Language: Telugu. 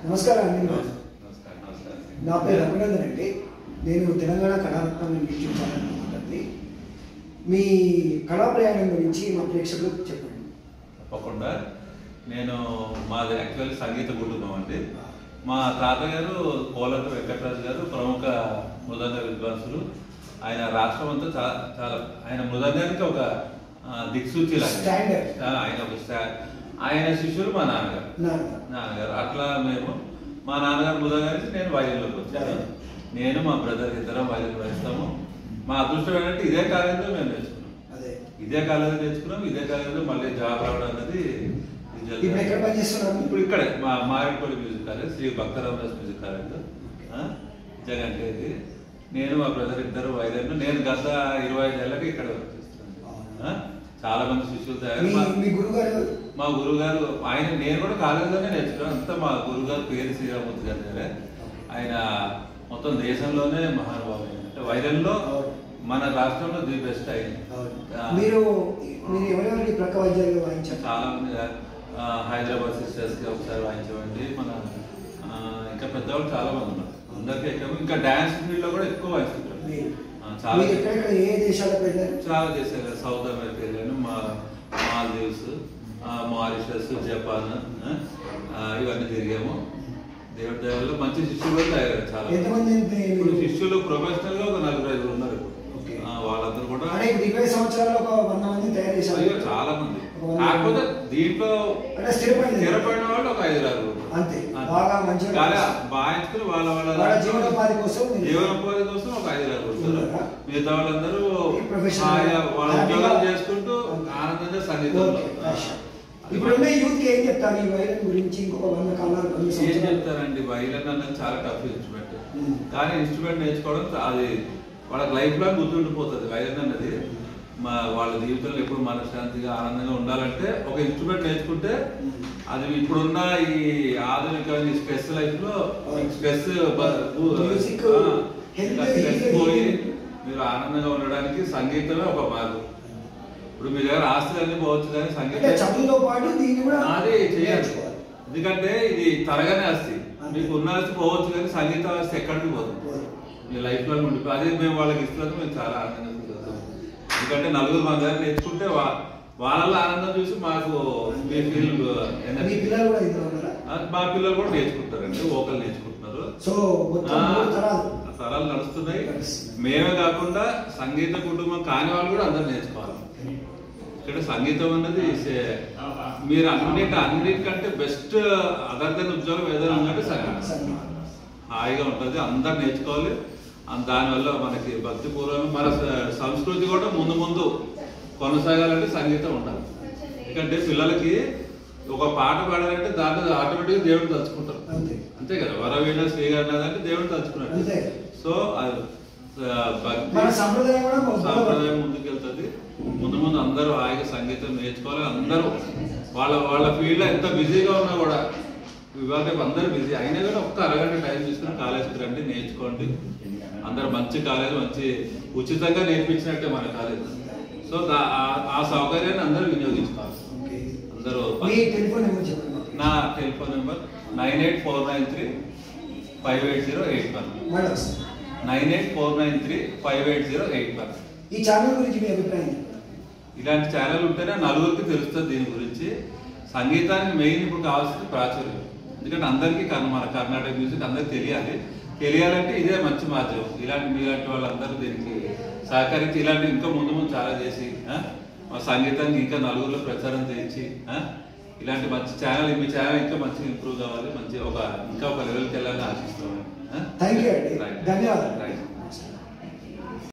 నమస్కారం అండి. నమస్కారం. నా పేరు అభినందన్ అండి. నేను తెలంగాణ కళారత్నం యూట్యూబ్ ఛానల్ ఉంటుంది. మీ కళా ప్రయాణం గురించి మా ప్రేక్షకులకు చెప్పండి. తప్పకుండా. నేను మాది యాక్చువల్లీ సంగీత కుటుంబం అండి. మా తాతగారు కోలక వెంకటరాజు గారు ప్రముఖ మృదంగ విద్వాంసులు. ఆయన రాష్ట్రం అంతా చాలా ఆయన మృదంగానికి ఒక దిక్సూచి ఆయన ఒక ఆయన శిష్యులు మా నాన్నగారు. అట్లా మేము మా నాన్నగారు మృదంగానికి నేను వైద్యంలోకి వచ్చాను. నేను మా బ్రదర్ ఇద్దరం వైద్యం వేస్తాము. మా అదృష్టం ఏంటంటే ఇదే కాలేజీలో మేము నేర్చుకున్నాం. ఇదే కాలేజీలో నేర్చుకున్నాం. ఇదే కాలేజీలో మళ్ళీ జాబ్ రావడం అనేది ఇప్పుడు ఇక్కడే మా Maredpally music college, Sri Bhakta Ramadas music college Jagan ఇది. నేను మా బ్రదర్ ఇద్దరు వైద్యం. నేను గత 25 ఏళ్ళకి ఇక్కడ వర్క్ చేస్తున్నాను. చాలా మంది శిష్యులు తయారు. మా గురువు గారు ఆయన నేను కూడా కాలేజీలోనే నేర్చుకున్నాను. అంతా మా గురువు గారు పేరు శ్రీరామూర్తి గారు. ఆయన మొత్తం దేశంలోనే మహానుభావులు. అంటే వైద్యంలో మన రాష్ట్రంలో ది బెస్ట్ అయింది. చాలా మంది హైదరాబాద్ సిస్టర్స్ కి ఒకసారి వాయించమండి. మన ఇంకా పెద్దవాళ్ళు చాలా మంది ఉన్నారు. అందరికీ ఎక్కువ ఇంకా డాన్స్ ఫీల్డ్ లో కూడా ఎక్కువ వాయిస్తుంటారు. చాలా దేశాలు, సౌత్ అమెరికా వెళ్ళాను, మాల్దీవ్స్, మారిషస్, జపాన్ ఇవన్నీ తిరిగాము. దేవుడి దయవల్ల మంచి శిష్యులు కూడా తయారయ్యారు. చాలా ఇప్పుడు శిష్యులు ప్రొఫెషనల్ గా ఒక 40-50 ఉన్నారు. వాళ్ళందరూ కూడా 20 సంవత్సరాల్లో చాలా మంది. కాకపోతే దీంట్లో స్థిరపడిన వాళ్ళు ఒక 5-6 బాధితులు వాళ్ళ జీవనోపాధి కోసం ఒక 5-6 ఉంటారు. మిగతా వాళ్ళందరూ వాళ్ళ ఉద్యోగాలు చేసుకుంటూ ఆనందంగా సంగీతంలో. ఇప్పుడున్న యూత్ ఏం చెప్తారు ఈ వైలన్ గురించి? ఏం చెప్తారండి? వైలన్ అన్నది చాలా టఫ్ ఇన్స్ట్రుమెంట్. కానీ ఇన్స్ట్రుమెంట్ నేర్చుకోవడం అది వాళ్ళకి లైఫ్ లాంగ్ గుర్తుండిపోతుంది. వైలన్ అన్నది వాళ్ళ జీవితంలో ఎప్పుడు మనశ్శాంతిగా ఆనందంగా ఉండాలంటే ఒక ఇన్స్ట్రుమెంట్ నేర్చుకుంటే అది ఇప్పుడున్న ఈ ఆధునిక స్ట్రెస్ లైఫ్ లో స్ట్రెస్ పోయి మీరు ఆనందంగా ఉండడానికి సంగీతమే ఒక మార్గం. ఇప్పుడు మీ దగ్గర ఆస్తులు అన్ని పోవచ్చు కానీ సంగీతం అదే చేయాలి. ఎందుకంటే ఇది తరగనే ఆస్తి. మీకు ఉన్న ఆస్తి పోవచ్చు కానీ సంగీత ఆస్తి ఎక్కడికి పోతుంది, మీ లైఫ్ లో ఉండిపోయి. అదే మేము వాళ్ళకి ఇస్తున్నది మేము చాలా ఆనందంగా ఫీల్ అవుతాం. ఎందుకంటే నలుగురు మన దగ్గర నేర్చుకుంటే వాళ్ళలో ఆనందం చూసి మాకు మా పిల్లలు కూడా నేర్చుకుంటారండి. వోకల్ నేర్చుకుంటున్నారు. తరాలు నడుస్తున్నాయి. మేమే కాకుండా సంగీత కుటుంబం కాని వాళ్ళు కూడా అందరు నేర్చుకోవాలి. ఇక్కడ సంగీతం అన్నది మీరు అన్నిటికంటే బెస్ట్ అదర్ దెన్ ఉద్యోగం ఏదైనా ఉందంటే సంగీతం. హాయిగా ఉంటుంది, అందరు నేర్చుకోవాలి. దానివల్ల మనకి భక్తిపూర్వకం మన సంస్కృతి కూడా ముందు కొనసాగాలంటే సంగీతం ఉండాలి. ఎందుకంటే పిల్లలకి ఒక పాట పాడాలంటే దాంట్లో ఆటోమేటిక్గా దేవుడిని తలుచుకుంటారు. అంతే కదా, వరవీణ శ్రీగారు అంటే దేవుడిని తలుచుకున్నాడు. సో సంప్రదాయం ముందుకెళ్తుంది. ముందు అందరూ హాయిగా సంగీతం నేర్చుకోవాలి. అందరూ వాళ్ళ ఫీల్డ్ లో ఎంత బిజీగా ఉన్నా కూడా ఇవాళ అందరూ బిజీ అయినా కూడా ఒక్క అరగంట టైం తీసుకుని కాలేజీకి రండి, నేర్చుకోండి. అందరు మంచి కాలేజ్, మంచి ఉచితంగా నేర్పించినట్టే మన కాలేజ్. సో ఆ సౌకర్యాన్ని అందరూ వినియోగించుకోవాలి. అందరూ నా టెలిఫోన్ నెంబర్ 9849358081 9849358081. ఈ ఛానల్ గురించి మీ అభిప్రాయం? ఇలాంటి ఛానల్ ఉంటేనే నలుగురికి తెలుస్తుంది దీని గురించి. సంగీతానికి మెయిన్ ఇప్పుడు కావాల్సింది ప్రాచుర్యం. ఎందుకంటే అందరికీ మన కర్ణాటక మ్యూజిక్ అందరికి తెలియాలంటే ఇదే మంచి మాధ్యమం. మీలాంటి వాళ్ళందరూ దీనికి సహకరించి ఇలాంటి ఇంకా ముందు చాలా చేసి మా సంగీతానికి ఇంకా నలుగురిలో ప్రచారం చేయించి ఇలాంటి మంచి ఛానల్ మీ ఛానల్ ఇంకా మంచిగా ఇంప్రూవ్ కావాలి. ఇంకా ఒక లెవెల్కి వెళ్ళాలని ఆశిస్తున్నాను. థ్యాంక్ యూ అండి. ధన్యవాదాలు.